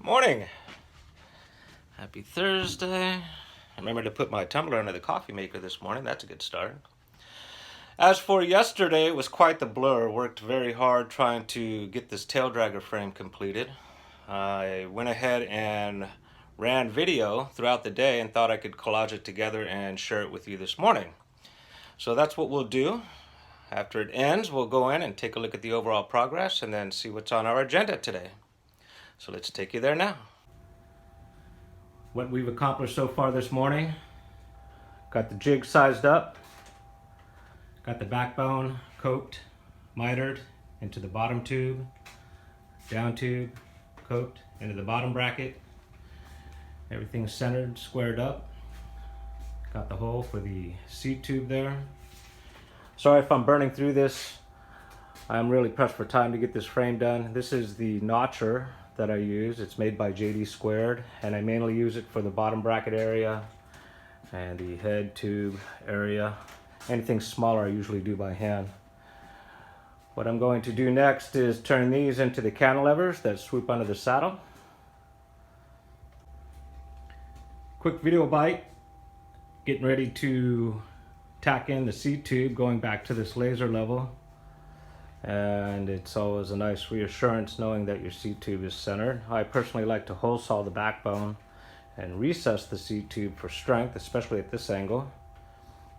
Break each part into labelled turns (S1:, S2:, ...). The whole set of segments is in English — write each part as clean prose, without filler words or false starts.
S1: Morning. Happy Thursday. I remembered to put my tumbler under the coffee maker this morning. That's a good start. As for yesterday, it was quite the blur. Worked very hard trying to get this Taildragger frame completed. I went ahead and ran video throughout the day and thought I could collage it together and share it with you this morning. So that's what we'll do. After it ends, we'll go in and take a look at the overall progress and then see what's on our agenda today. So let's take you there now. What we've accomplished so far this morning: got the jig sized up, got the backbone coped, mitered into the bottom tube, down tube, coped into the bottom bracket. Everything's centered, squared up. Got the hole for the seat tube there. Sorry if I'm burning through this. I'm really pressed for time to get this frame done. This is the notcher that I use. It's made by JD Squared, and I mainly use it for the bottom bracket area and the head tube area. Anything smaller I usually do by hand. What I'm going to do next is turn these into the cantilevers that swoop under the saddle. Quick video bite. Getting ready to tack in the seat tube, going back to this laser level. And it's always a nice reassurance knowing that your seat tube is centered. I personally like to hole saw the backbone and recess the seat tube for strength, especially at this angle.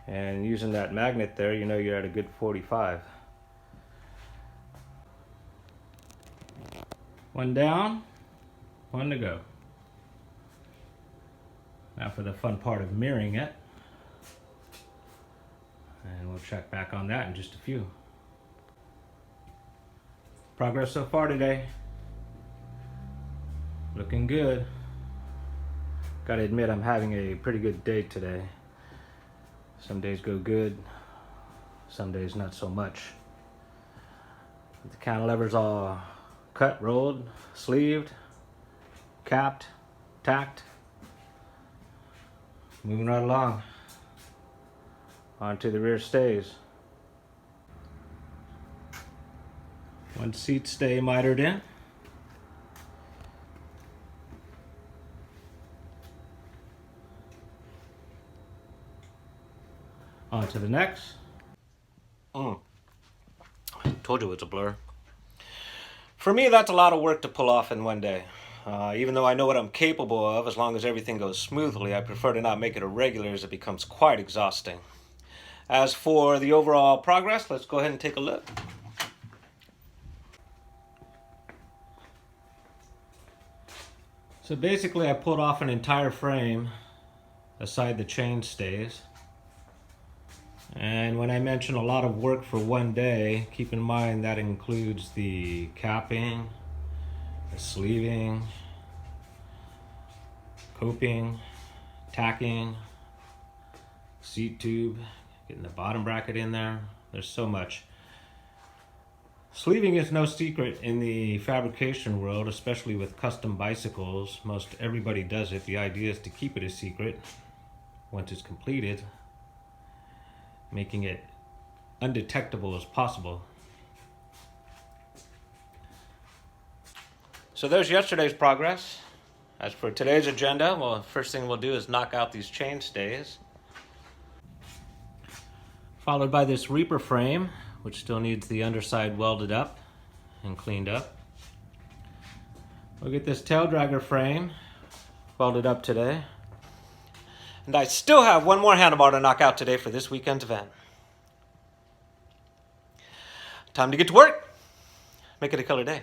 S1: And using that magnet there, you know you're at a good 45. One down, one to go. Now for the fun part of mirroring it. And we'll check back on that in just a few. Progress so far today. Looking good. Gotta admit, I'm having a pretty good day today. Some days go good, some days not so much. The cantilevers all cut, rolled, sleeved, capped, tacked. Moving right along. Onto the rear stays. One seat stay mitered in. On to the next. Told you it's a blur. For me, that's a lot of work to pull off in one day. Even though I know what I'm capable of, as long as everything goes smoothly, I prefer to not make it irregular as it becomes quite exhausting. As for the overall progress, let's go ahead and take a look. So basically I pulled off an entire frame aside the chain stays. And when I mention a lot of work for one day, keep in mind that includes the capping, the sleeving, coping, tacking, seat tube, getting the bottom bracket in there. There's so much. Sleeving is no secret in the fabrication world, especially with custom bicycles. Most everybody does it. The idea is to keep it a secret once it's completed, making it undetectable as possible. So there's yesterday's progress. As for today's agenda, well, first thing we'll do is knock out these chain stays, followed by this Reaper frame, which still needs the underside welded up and cleaned up. We'll get this Taildragger frame welded up today. And I still have one more handlebar to knock out today for this weekend's event. Time to get to work. Make it a killer day.